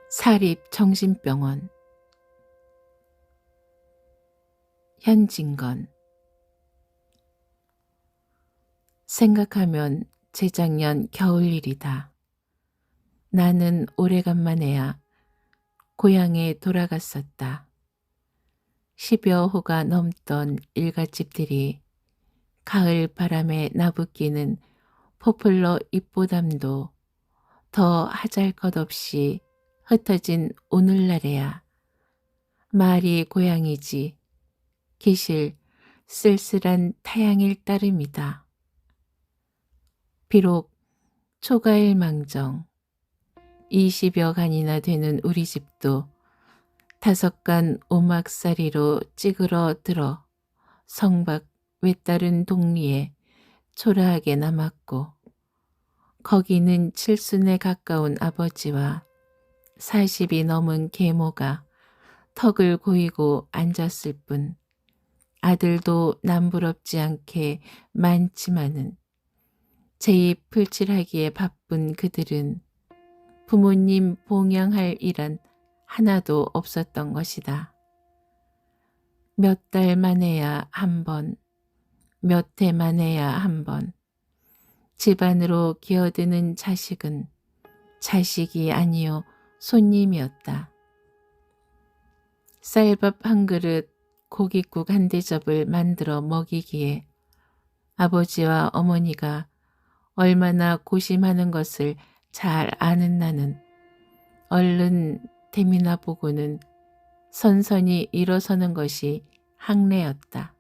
사립정신병원. 현진건. 생각하면 재작년 겨울일이다. 나는 오래간만에야 고향에 돌아갔었다. 10여 호가 넘던 일갓집들이 가을 바람에 나부끼는 포플러 잎보담도 더 하잘것없이 흩어진 오늘날에야 말이 고향이지 기실 쓸쓸한 타향일 따름이다. 비록 초가일망정 20여 간이나 되는 우리 집도 5간 오막살이로 찌그러들어 성밖 외다른 동리에 초라하게 남았고, 거기는 칠순에 가까운 아버지와 40이 넘은 계모가 턱을 고이고 앉았을 뿐, 아들도 남부럽지 않게 많지만은 제입 풀칠하기에 바쁜 그들은 부모님 봉양할 일은 하나도 없었던 것이다. 몇 달 만에야 한 번, 몇 해 만에야 한 번, 집안으로 기어드는 자식은 자식이 아니요 손님이었다. 쌀밥 한 그릇, 고깃국 한 대접을 만들어 먹이기에 아버지와 어머니가 얼마나 고심하는 것을 잘 아는 나는 얼른 대미나 보고는 선선히 일어서는 것이 항례였다.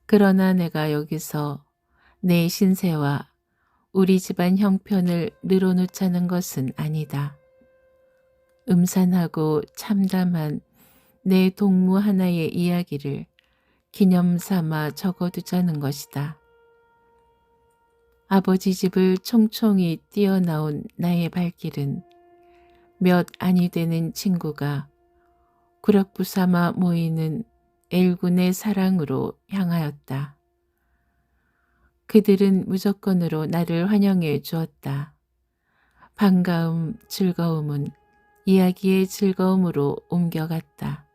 그러나 내가 여기서 내 신세와 우리 집안 형편을 늘어놓자는 것은 아니다. 음산하고 참담한 내 동무 하나의 이야기를 기념삼아 적어두자는 것이다. 아버지 집을 총총히 뛰어나온 나의 발길은 몇 안이 되는 친구가 구력부 삼아 모이는 엘군의 사랑으로 향하였다. 그들은 무조건으로 나를 환영해 주었다. 반가움, 즐거움은 이야기의 즐거움으로 옮겨갔다.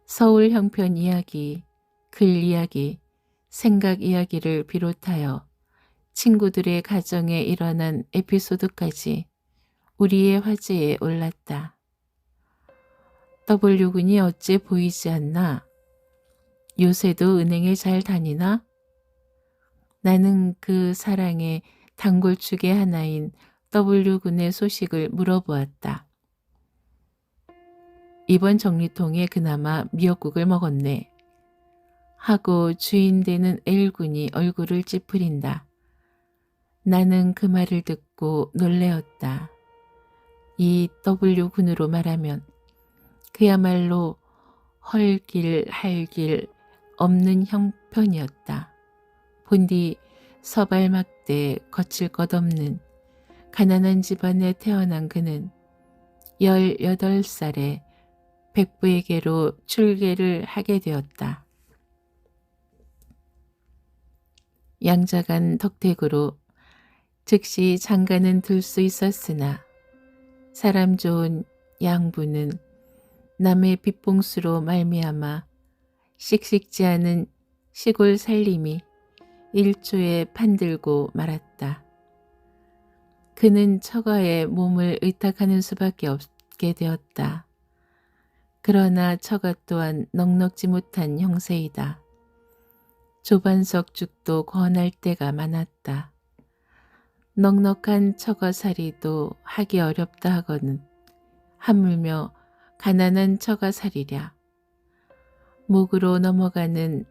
서울 형편 이야기, 글 이야기, 생각 이야기를 비롯하여 친구들의 가정에 일어난 에피소드까지 우리의 화제에 올랐다. W군이 어째 보이지 않나? 요새도 은행에 잘 다니나? 나는 그 사랑의 단골축의 하나인 W군의 소식을 물어보았다. 이번 정리통에 그나마 미역국을 먹었네. 하고 주인 되는 L군이 얼굴을 찌푸린다. 나는 그 말을 듣고 놀래었다. 이 W군으로 말하면 그야말로 헐길 할길 없는 형편이었다. 본디 서발막대 거칠 것 없는 가난한 집안에 태어난 그는 18살에 백부에게로 출계를 하게 되었다. 양자간 덕택으로 즉시 장가는 들 수 있었으나 사람 좋은 양부는 남의 빗봉수로 말미암아 씩씩지 않은 시골 살림이 일초에 판들고 말았다. 그는 처가에 몸을 의탁하는 수밖에 없게 되었다. 그러나 처가 또한 넉넉지 못한 형세이다. 조반석 죽도 권할 때가 많았다. 넉넉한 처가살이도 하기 어렵다 하거든 하물며 가난한 처가살이랴. 목으로 넘어가는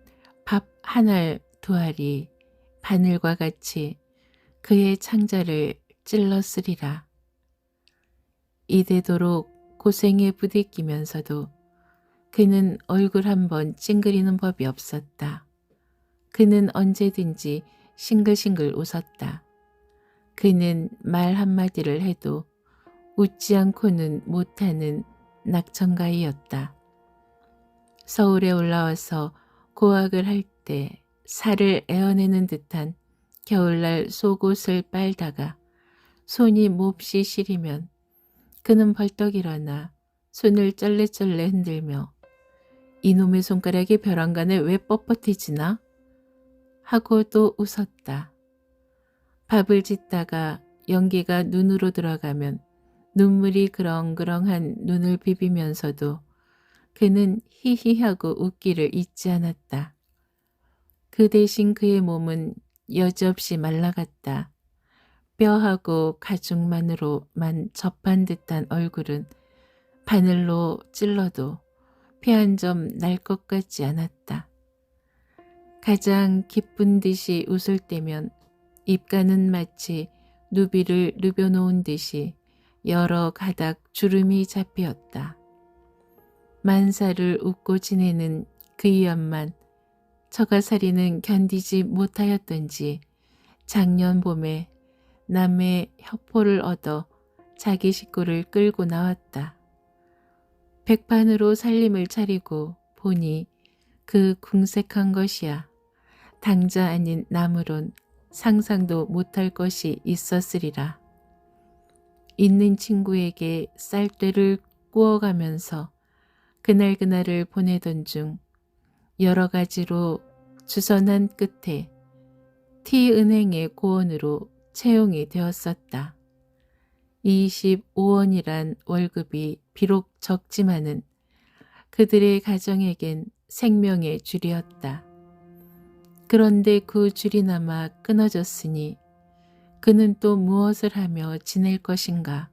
밥 한 알 두 알이 바늘과 같이 그의 창자를 찔렀으리라. 이대도록 고생에 부딪히면서도 그는 얼굴 한번 찡그리는 법이 없었다. 그는 언제든지 싱글싱글 웃었다. 그는 말 한마디를 해도 웃지 않고는 못하는 낙천가이였다. 서울에 올라와서 고학을 할 때 살을 에어내는 듯한 겨울날 속옷을 빨다가 손이 몹시 시리면 그는 벌떡 일어나 손을 쩔레쩔레 흔들며 이놈의 손가락이 벼랑간에 왜 뻣뻣해지나? 하고 또 웃었다. 밥을 짓다가 연기가 눈으로 들어가면 눈물이 그렁그렁한 눈을 비비면서도 그는 히히하고 웃기를 잊지 않았다. 그 대신 그의 몸은 여지없이 말라갔다. 뼈하고 가죽만으로만 접한 듯한 얼굴은 바늘로 찔러도 피 한 점 날 것 같지 않았다. 가장 기쁜 듯이 웃을 때면 입가는 마치 누비를 누벼놓은 듯이 여러 가닥 주름이 잡히었다. 만사를 웃고 지내는 그의 연만 처가살이는 견디지 못하였던지 작년 봄에 남의 협호를 얻어 자기 식구를 끌고 나왔다. 백판으로 살림을 차리고 보니 그 궁색한 것이야. 당자 아닌 남으론 상상도 못할 것이 있었으리라. 있는 친구에게 쌀떼를 구워가면서 그날그날을 보내던 중 여러 가지로 주선한 끝에 T은행의 고원으로 채용이 되었었다. 25원이란 월급이 비록 적지만은 그들의 가정에겐 생명의 줄이었다. 그런데 그 줄이나마 끊어졌으니 그는 또 무엇을 하며 지낼 것인가.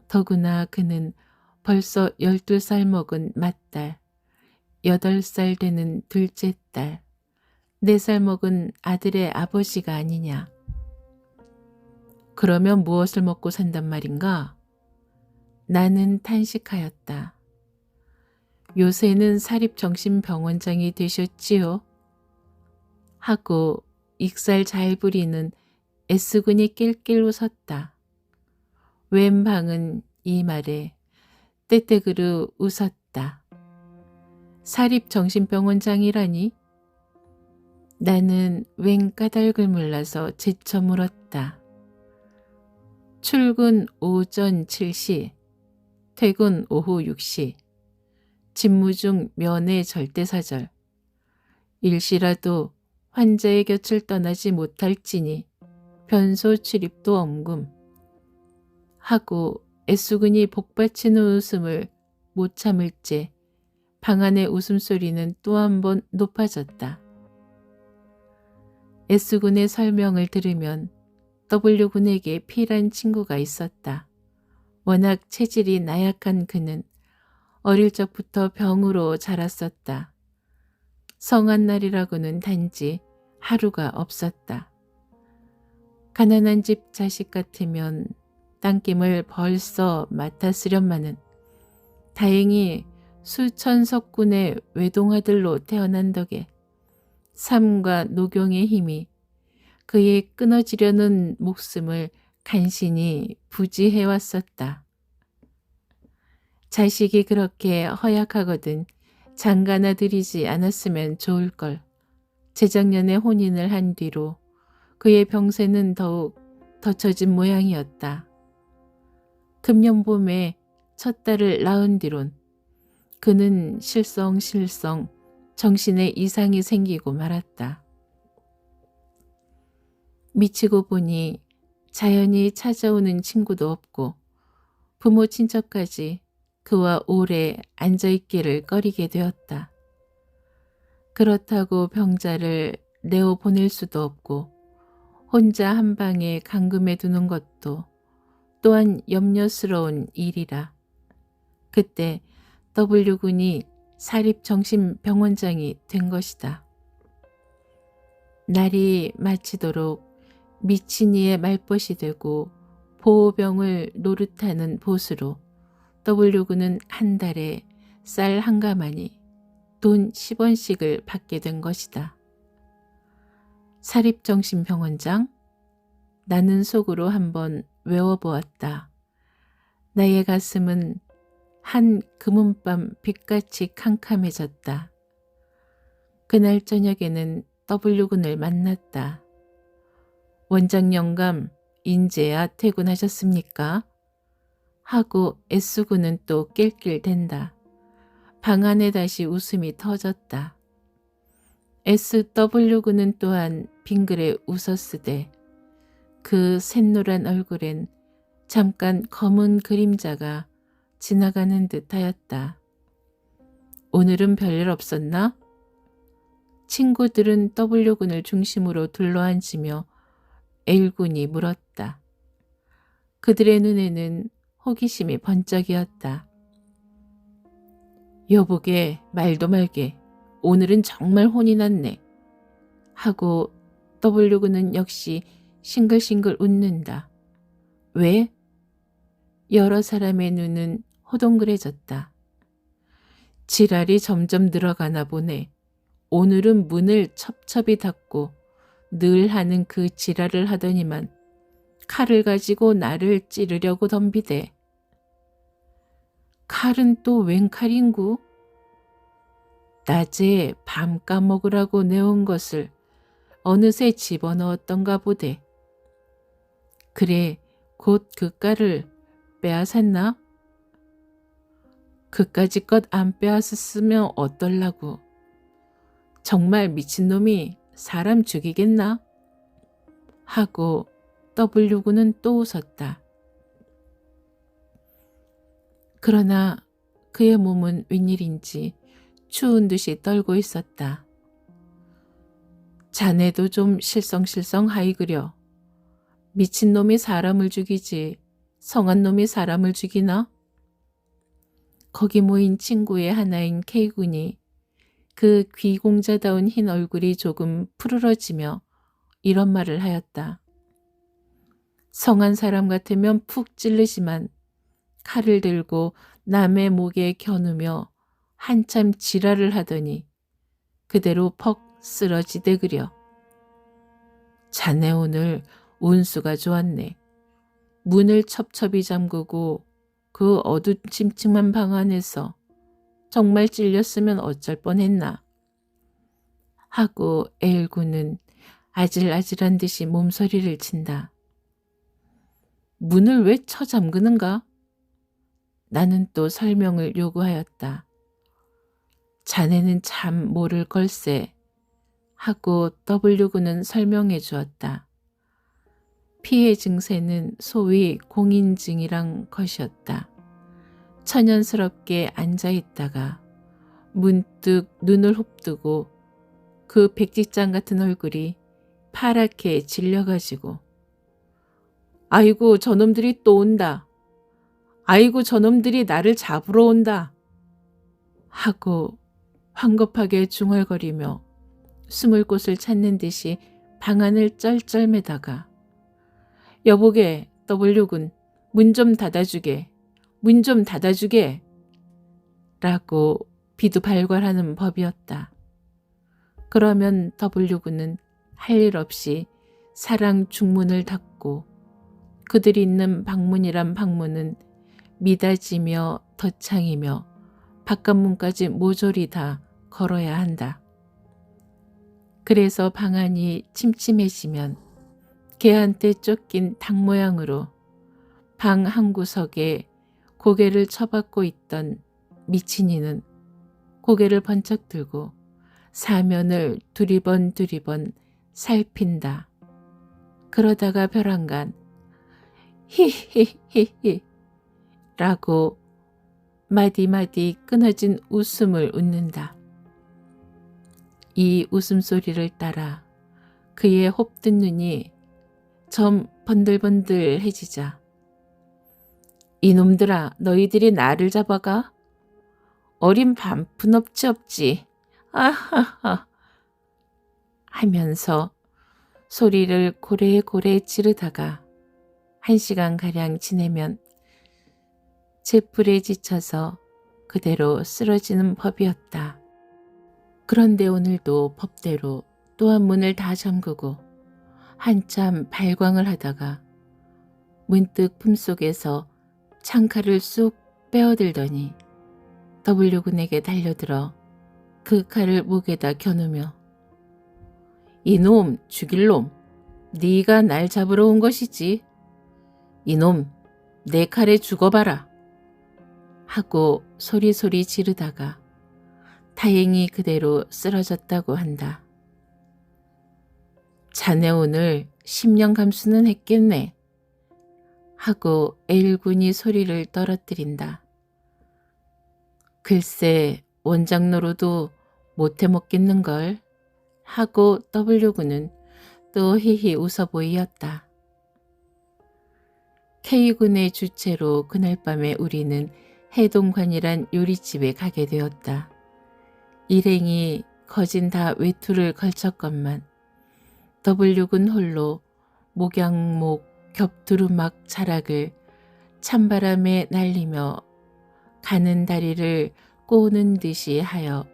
더구나 그는 벌써 12살 먹은 맏딸, 8살 되는 둘째 딸, 4살 먹은 아들의 아버지가 아니냐. 그러면 무엇을 먹고 산단 말인가? 나는 탄식하였다. 요새는 사립정신병원장이 되셨지요? 하고 익살 잘 부리는 S군이 낄낄 웃었다. 웬방은 이 말에 떼떼그르 웃었다. 사립정신병원장이라니? 나는 웬 까닭을 몰라서 제쳐 물었다. 출근 오전 7시, 퇴근 오후 6시, 집무 중 면회 절대사절, 일시라도 환자의 곁을 떠나지 못할지니 변소 출입도 엄금. 하고 애수근이 복받치는 웃음을 못 참을째 방 안의 웃음소리는 또 한 번 높아졌다. S군의 설명을 들으면 W군에게 필한 친구가 있었다. 워낙 체질이 나약한 그는 어릴 적부터 병으로 자랐었다. 성한 날이라고는 단지 하루가 없었다. 가난한 집 자식 같으면 땅김을 벌써 맡았으련마는 다행히 수천 석군의 외동아들로 태어난 덕에 삶과 녹용의 힘이 그의 끊어지려는 목숨을 간신히 부지해왔었다. 자식이 그렇게 허약하거든 장가나 들이지 않았으면 좋을걸. 재작년에 혼인을 한 뒤로 그의 병세는 더욱 덧쳐진 모양이었다. 금년 봄에 첫 딸을 낳은 뒤론 그는 실성실성 정신에 이상이 생기고 말았다. 미치고 보니 자연히 찾아오는 친구도 없고 부모 친척까지 그와 오래 앉아있기를 꺼리게 되었다. 그렇다고 병자를 내어 보낼 수도 없고 혼자 한 방에 감금해 두는 것도 또한 염려스러운 일이라. 그때 W군이 사립정신병원장이 된 것이다. 날이 마치도록 미친 이의 말벗이 되고 보호병을 노릇하는 보수로 W군은 한 달에 쌀 한 가마니 돈 10원씩을 받게 된 것이다. 사립정신병원장? 나는 속으로 한번 외워보았다. 나의 가슴은 한 금은밤 빛같이 캄캄해졌다. 그날 저녁에는 W군을 만났다. 원장 영감, 인제야 퇴근하셨습니까? 하고 S군은 또 낄낄댄다. 방 안에 다시 웃음이 터졌다. SW군은 또한 빙그레 웃었으되 그 샛노란 얼굴엔 잠깐 검은 그림자가 지나가는 듯하였다. 오늘은 별일 없었나? 친구들은 W군을 중심으로 둘러앉으며 L군이 물었다. 그들의 눈에는 호기심이 번쩍이었다. 여보게 말도 말게 오늘은 정말 혼이 났네. 하고 W군은 역시 싱글싱글 웃는다. 왜? 여러 사람의 눈은 호동그래졌다. 지랄이 점점 늘어가나 보네. 오늘은 문을 첩첩이 닫고 늘 하는 그 지랄을 하더니만 칼을 가지고 나를 찌르려고 덤비대. 칼은 또 웬 칼인구? 낮에 밤 까먹으라고 내온 것을 어느새 집어넣었던가 보대. 그래, 곧 그 칼을 빼앗았나? 그까짓 것 안 빼앗았으면 어떨라고. 정말 미친놈이 사람 죽이겠나? 하고 W군은 또 웃었다. 그러나 그의 몸은 웬일인지 추운 듯이 떨고 있었다. 자네도 좀 실성실성하이 그려. 미친놈이 사람을 죽이지 성한 놈이 사람을 죽이나? 거기 모인 친구의 하나인 K군이 그 귀공자다운 흰 얼굴이 조금 푸르러지며 이런 말을 하였다. 성한 사람 같으면 푹 찔르지만 칼을 들고 남의 목에 겨누며 한참 지랄을 하더니 그대로 퍽 쓰러지대 그려. 자네 오늘 운수가 좋았네. 문을 첩첩이 잠그고 그 어두침침한 방 안에서 정말 찔렸으면 어쩔 뻔했나. 하고 L군은 아질아질한 듯이 몸서리를 친다. 문을 왜 쳐잠그는가? 나는 또 설명을 요구하였다. 자네는 참 모를 걸세. 하고 W군은 설명해 주었다. 피해 증세는 소위 공인증이란 것이었다. 천연스럽게 앉아있다가 문득 눈을 홉뜨고 그 백지장 같은 얼굴이 파랗게 질려가지고 아이고 저놈들이 또 온다. 아이고 저놈들이 나를 잡으러 온다. 하고 황급하게 중얼거리며 숨을 곳을 찾는 듯이 방 안을 쩔쩔매다가 여보게 W군 문 좀 닫아주게. 문 좀 닫아주게. 라고 비두발괄하는 법이었다. 그러면 W군은 할 일 없이 사랑 중문을 닫고 그들이 있는 방문이란 방문은 미닫이며 덧창이며 바깥문까지 모조리 다 걸어야 한다. 그래서 방 안이 침침해지면 개한테 쫓긴 닭 모양으로 방 한 구석에 고개를 처박고 있던 미친이는 고개를 번쩍 들고 사면을 두리번 살핀다. 그러다가 벼랑간 히히히히 라고 마디마디 끊어진 웃음을 웃는다. 이 웃음소리를 따라 그의 홉든 눈이 점 번들번들해지자 이놈들아 너희들이 나를 잡아가? 어린 반푼 없지. 아하하 하면서 소리를 고래고래 지르다가 1시간가량 지내면 제풀에 지쳐서 그대로 쓰러지는 법이었다. 그런데 오늘도 법대로 또한 문을 다 잠그고 한참 발광을 하다가 문득 품속에서 창칼을 쑥 빼어들더니 W군에게 달려들어 그 칼을 목에다 겨누며 이놈 죽일 놈 네가 날 잡으러 온 것이지. 이놈 내 칼에 죽어봐라 하고 소리소리 지르다가 다행히 그대로 쓰러졌다고 한다. 자네 오늘 10년 감수는 했겠네 하고 L군이 소리를 떨어뜨린다. 글쎄 원장노로도 못해 먹겠는걸 하고 W군은 또 히히 웃어 보이었다. K군의 주최로 그날 밤에 우리는 해동관이란 요리집에 가게 되었다. 일행이 거진 다 외투를 걸쳤건만 W군 홀로 목양목 겹두루막 자락을 찬바람에 날리며 가는 다리를 꼬는 듯이 하여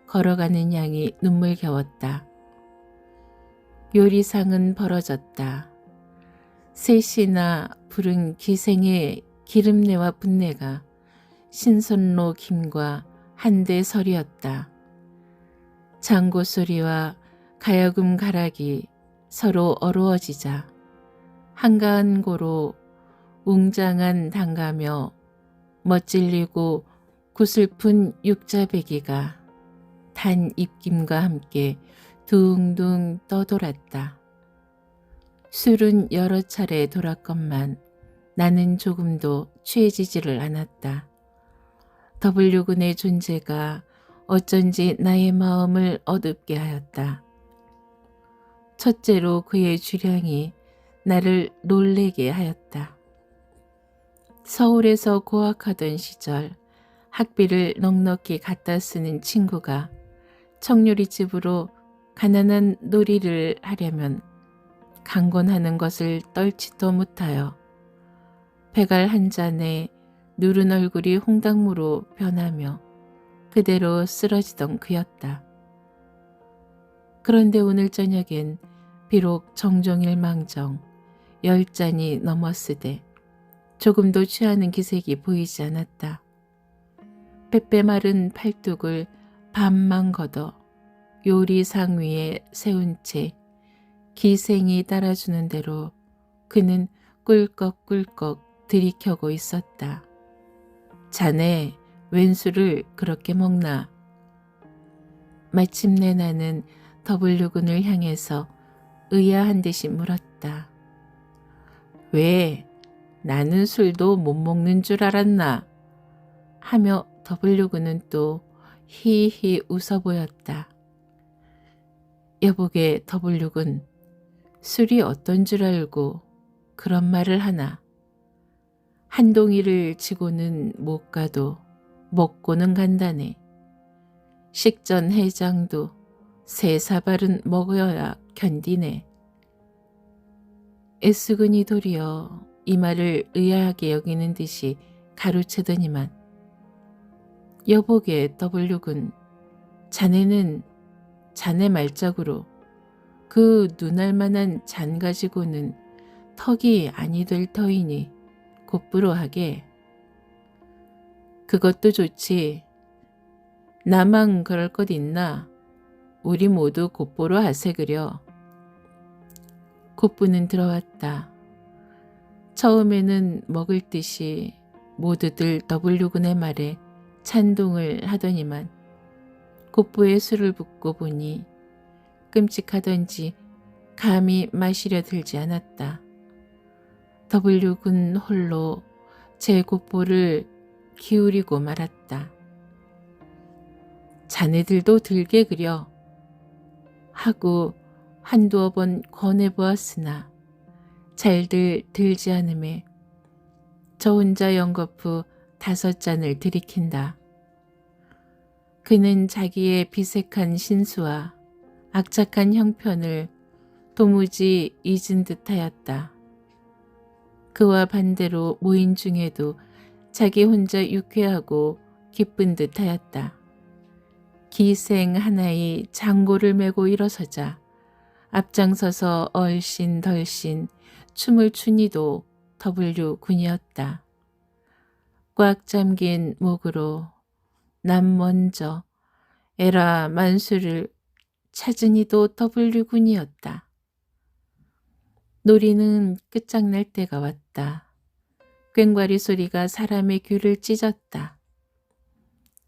걸어가는 양이 눈물겨웠다. 요리상은 벌어졌다. 셋이나 부른 기생의 기름내와 분내가 신선로 김과 한대 설이었다. 장고 소리와 가야금 가락이 서로 어루어지자 한가한 고로 웅장한 당가며 멋질리고 구슬픈 육자배기가 단 입김과 함께 둥둥 떠돌았다. 술은 여러 차례 돌았건만 나는 조금도 취해지지를 않았다. W군의 존재가 어쩐지 나의 마음을 어둡게 하였다. 첫째로 그의 주량이 나를 놀래게 하였다. 서울에서 고학하던 시절 학비를 넉넉히 갖다 쓰는 친구가 청요리집으로 가난한 놀이를 하려면 강권하는 것을 떨지도 못하여 배갈 한 잔에 누른 얼굴이 홍당무로 변하며 그대로 쓰러지던 그였다. 그런데 오늘 저녁엔 비록 정종일망정 10잔이 넘었으되 조금도 취하는 기색이 보이지 않았다. 빼빼 마른 팔뚝을 반만 걷어 요리상 위에 세운 채 기생이 따라주는 대로 그는 꿀꺽꿀꺽 들이켜고 있었다. 자네 웬 술을 그렇게 먹나? 마침내 나는 W군을 향해서 의아한 듯이 물었다. 왜 나는 술도 못 먹는 줄 알았나? 하며 W군은 또 히히 웃어 보였다. 여보게 W군, 술이 어떤 줄 알고 그런 말을 하나? 한 동이를 지고는 못 가도 먹고는 간다네. 식전 해장도 세 사발은 먹어야 견디네. S군이 도리어 이 말을 의아하게 여기는 듯이 가로채더니만 여보게 W군, 자네는 자네 말짝으로 그 눈알 만한 잔 가지고는 턱이 아니 될 터이니 곧부로 하게. 그것도 좋지. 나만 그럴 것 있나? 우리 모두 곧보로 하세 그려. 곧부는 들어왔다. 처음에는 먹을 듯이 모두들 W군의 말에 찬동을 하더니만 곧부에 술을 붓고 보니 끔찍하던지 감히 마시려 들지 않았다. W군 홀로 제 곧보를 기울이고 말았다. 자네들도 들게 그려 하고 한두어 번 권해보았으나 잘들 들지 않음에 저 혼자 연거푸 5잔을 들이킨다. 그는 자기의 비색한 신수와 악착한 형편을 도무지 잊은 듯하였다. 그와 반대로 모인 중에도 자기 혼자 유쾌하고 기쁜 듯하였다. 기생 하나의 장고를 메고 일어서자 앞장서서 얼씬 덜씬 춤을 추니도 W군이었다. 꽉 잠긴 목으로 남 먼저 에라 만수를 찾으니도 W군이었다. 놀이는 끝장날 때가 왔다. 꽹과리 소리가 사람의 귀를 찢었다.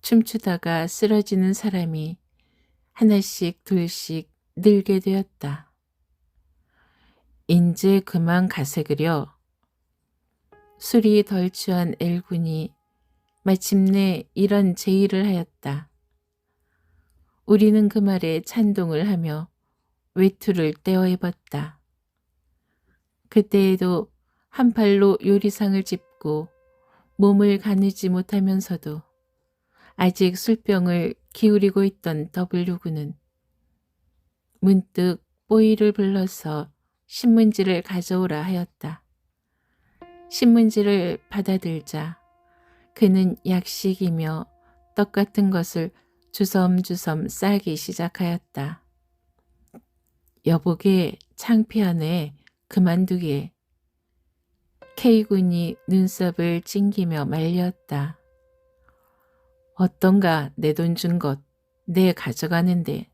춤추다가 쓰러지는 사람이 하나씩 둘씩 늘게 되었다. 인제 그만 가세 그려. 술이 덜 취한 엘군이 마침내 이런 제의를 하였다. 우리는 그 말에 찬동을 하며 외투를 떼어 입었다. 그때에도 한 팔로 요리상을 짚고 몸을 가누지 못하면서도 아직 술병을 기울이고 있던 W군은 문득 뽀이를 불러서 신문지를 가져오라 하였다. 신문지를 받아들자 그는 약식이며 떡 같은 것을 주섬주섬 싸기 시작하였다. 여보게 창피하네. 그만두게. K군이 눈썹을 찡기며 말렸다. 어떤가 내 돈 준 것 내 가져가는데.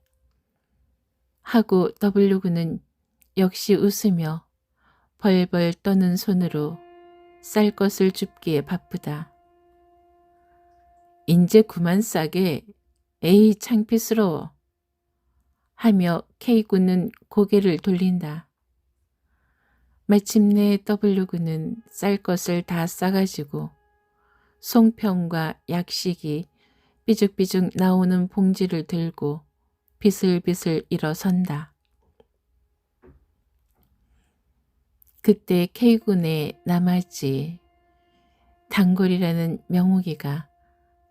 하고 W군은 역시 웃으며 벌벌 떠는 손으로 쌀 것을 줍기에 바쁘다. 인제 그만 싸게. 에이 창피스러워. 하며 K군은 고개를 돌린다. 마침내 W군은 쌀 것을 다 싸가지고 송편과 약식이 삐죽삐죽 나오는 봉지를 들고 비슬비슬 일어선다. 그때 K군의 남아지 단골이라는 명옥이가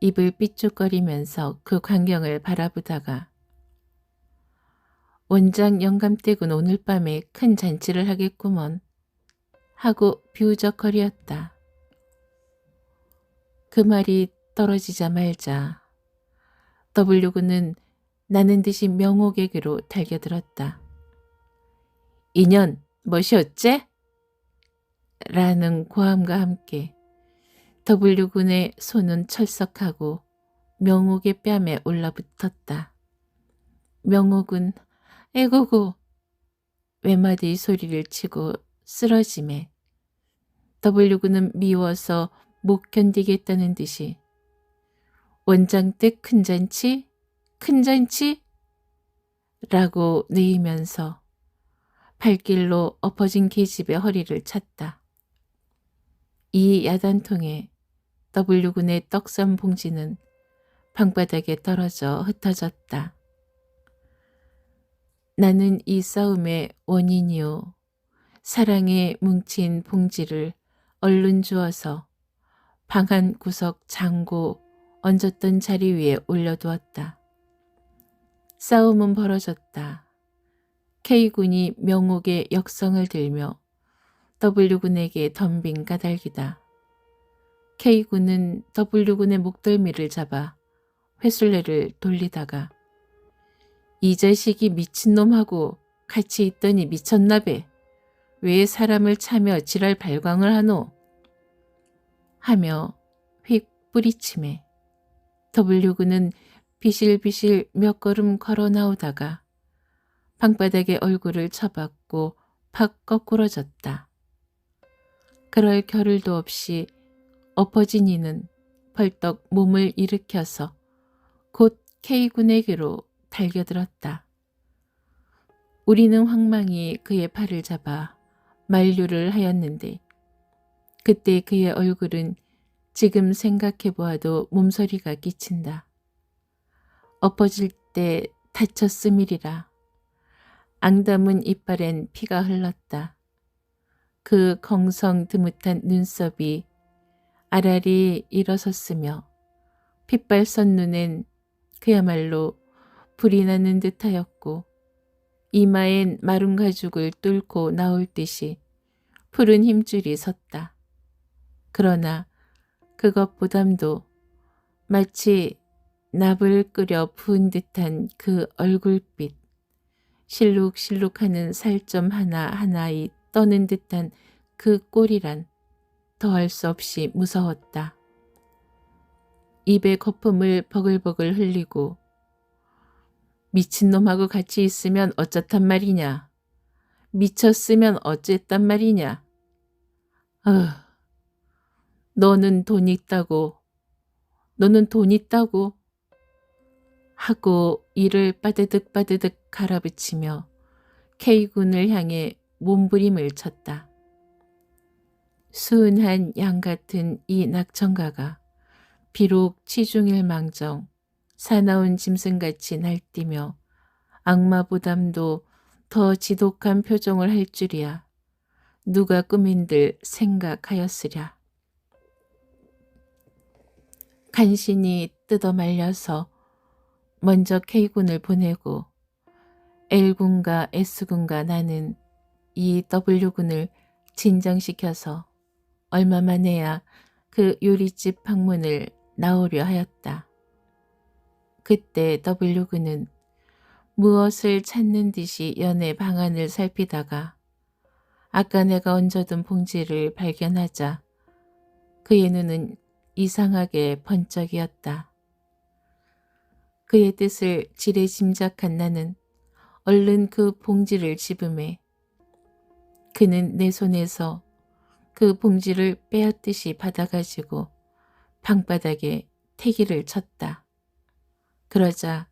입을 삐죽거리면서 그 광경을 바라보다가 원장 영감댁은 오늘 밤에 큰 잔치를 하겠구먼 하고 비우적거리었다. 그 말이 떨어지자 말자 W군은 나는 듯이 명옥에게로 달겨들었다. 인연 멋이 어째? 라는 고함과 함께 W군의 손은 철썩하고 명옥의 뺨에 올라붙었다. 명옥은 에고고 외마디 소리를 치고 쓰러짐에 W군은 미워서 못 견디겠다는 듯이 원장댁 큰 잔치? 큰 잔치? 라고 내이면서 발길로 엎어진 계집의 허리를 찼다. 이 야단통에 W군의 떡선 봉지는 방바닥에 떨어져 흩어졌다. 나는 이 싸움의 원인이요 사랑에 뭉친 봉지를 얼른 주어서 방 한 구석 잠고 얹었던 자리 위에 올려두었다. 싸움은 벌어졌다. K군이 명옥의 역성을 들며 W군에게 덤빈 까닭이다. K군은 W군의 목덜미를 잡아 회술래를 돌리다가 이 자식이 미친놈하고 같이 있더니 미쳤나베. 왜 사람을 차며 지랄 발광을 하노? 하며 휙 뿌리침에 W군은 비실비실 몇 걸음 걸어 나오다가 방바닥에 얼굴을 쳐박고 팍 거꾸러졌다. 그럴 겨를도 없이 엎어진 이는 벌떡 몸을 일으켜서 곧 K군에게로 달겨들었다. 우리는 황망히 그의 팔을 잡아 만류를 하였는데 그때 그의 얼굴은 지금 생각해보아도 몸서리가 끼친다. 엎어질 때 다쳤음이리라. 앙담은 이빨엔 피가 흘렀다. 그 건성 드뭇한 눈썹이 아라리 일어섰으며 핏발선 눈엔 그야말로 불이 나는 듯하였고 이마엔 마른 가죽을 뚫고 나올 듯이 푸른 힘줄이 섰다. 그러나 그것보담도 마치 납을 끓여 부은 듯한 그 얼굴빛, 실룩실룩하는 살점 하나하나이 떠는 듯한 그 꼴이란 더할 수 없이 무서웠다. 입에 거품을 버글버글 흘리고 미친놈하고 같이 있으면 어쩌단 말이냐. 미쳤으면 어쨌단 말이냐. 너는 돈 있다고. 너는 돈 있다고. 하고 이를 빠드득 빠드득 갈아붙이며 K군을 향해 몸부림을 쳤다. 수은한 양 같은 이 낙천가가 비록 치중일망정 사나운 짐승같이 날뛰며 악마보담도 더 지독한 표정을 할 줄이야 누가 꿈인들 생각하였으랴. 간신히 뜯어 말려서 먼저 K군을 보내고 L군과 S군과 나는 이 W군을 진정시켜서 얼마 만에야 그 요리집 방문을 나오려 하였다. 그때 W군은 무엇을 찾는 듯이 연애 방안을 살피다가 아까 내가 얹어둔 봉지를 발견하자 그의 눈은 이상하게 번쩍이었다. 그의 뜻을 지레 짐작한 나는 얼른 그 봉지를 집음해 그는 내 손에서 그 봉지를 빼앗듯이 받아가지고 방바닥에 태기를 쳤다. 그러자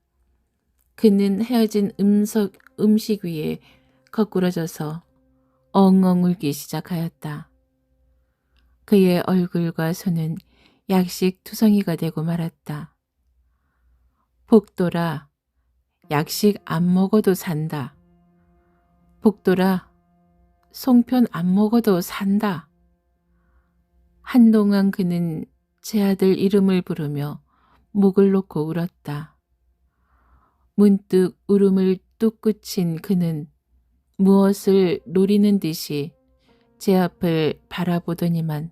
그는 헤어진 음식 위에 거꾸러져서 엉엉 울기 시작하였다. 그의 얼굴과 손은 약식 투성이가 되고 말았다. 복돌아, 약식 안 먹어도 산다. 복돌아, 송편 안 먹어도 산다. 한동안 그는 제 아들 이름을 부르며 목을 놓고 울었다. 문득 울음을 뚝 그친 그는 무엇을 노리는 듯이 제 앞을 바라보더니만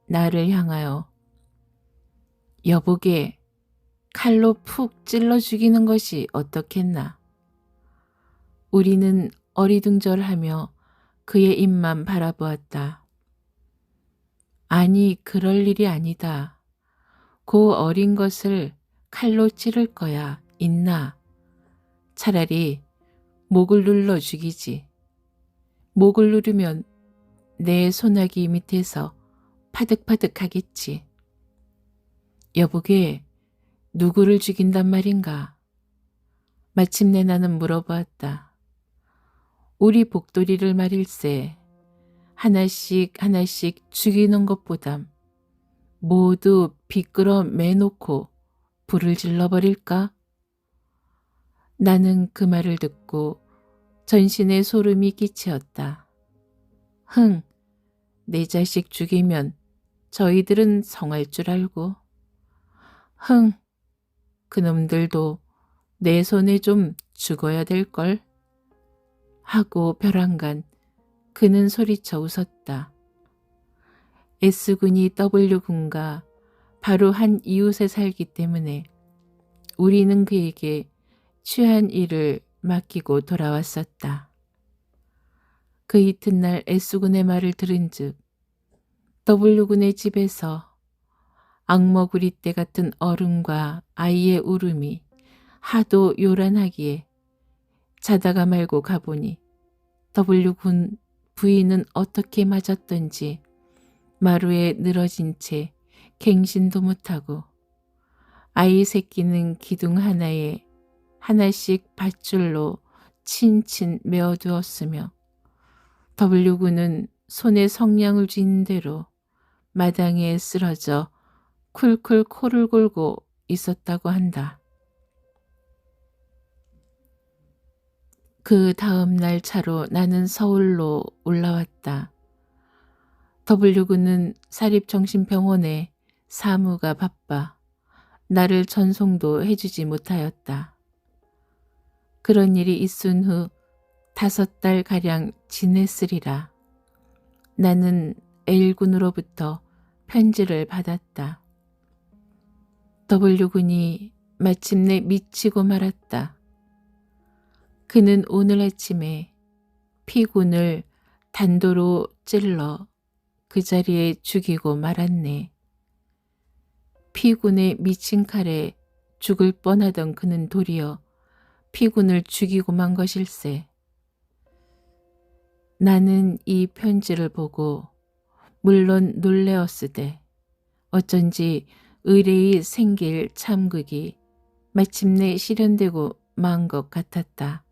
나를 향하여 여보게 칼로 푹 찔러 죽이는 것이 어떻겠나. 우리는 어리둥절하며 그의 입만 바라보았다. 아니 그럴 일이 아니다. 그 어린 것을 칼로 찌를 거야 있나. 차라리 목을 눌러 죽이지. 목을 누르면 내 소나기 밑에서 파득파득 하겠지. 여보게 누구를 죽인단 말인가. 마침내 나는 물어보았다. 우리 복돌이를 말일세. 하나씩 하나씩 죽이는 것보담 모두 비끄러 매놓고 불을 질러버릴까? 나는 그 말을 듣고 전신에 소름이 끼치었다. 흥, 내 자식 죽이면 저희들은 성할 줄 알고. 흥, 그놈들도 내 손에 좀 죽어야 될걸. 하고 벼랑간 그는 소리쳐 웃었다. S군이 W군과 바로 한 이웃에 살기 때문에 우리는 그에게 취한 일을 맡기고 돌아왔었다. 그 이튿날 S군의 말을 들은즉 W군의 집에서 악먹구리떼 같은 어른과 아이의 울음이 하도 요란하기에 자다가 말고 가보니 W군 부인은 어떻게 맞았던지 마루에 늘어진 채 갱신도 못하고 아이 새끼는 기둥 하나에 하나씩 밧줄로 친친 메어두었으며 W군은 손에 성냥을 쥔 대로 마당에 쓰러져 쿨쿨 코를 골고 있었다고 한다. 그 다음 날 차로 나는 서울로 올라왔다. W군은 사립정신병원에 사무가 바빠 나를 전송도 해주지 못하였다. 그런 일이 있은 후 5달가량 지냈으리라. 나는 L군으로부터 편지를 받았다. W군이 마침내 미치고 말았다. 그는 오늘 아침에 P군을 단도로 찔러 그 자리에 죽이고 말았네. P군의 미친 칼에 죽을 뻔하던 그는 도리어 P군을 죽이고 만 것일세. 나는 이 편지를 보고 물론 놀래었으되 어쩐지 의뢰의 생길 참극이 마침내 실현되고 만 것 같았다.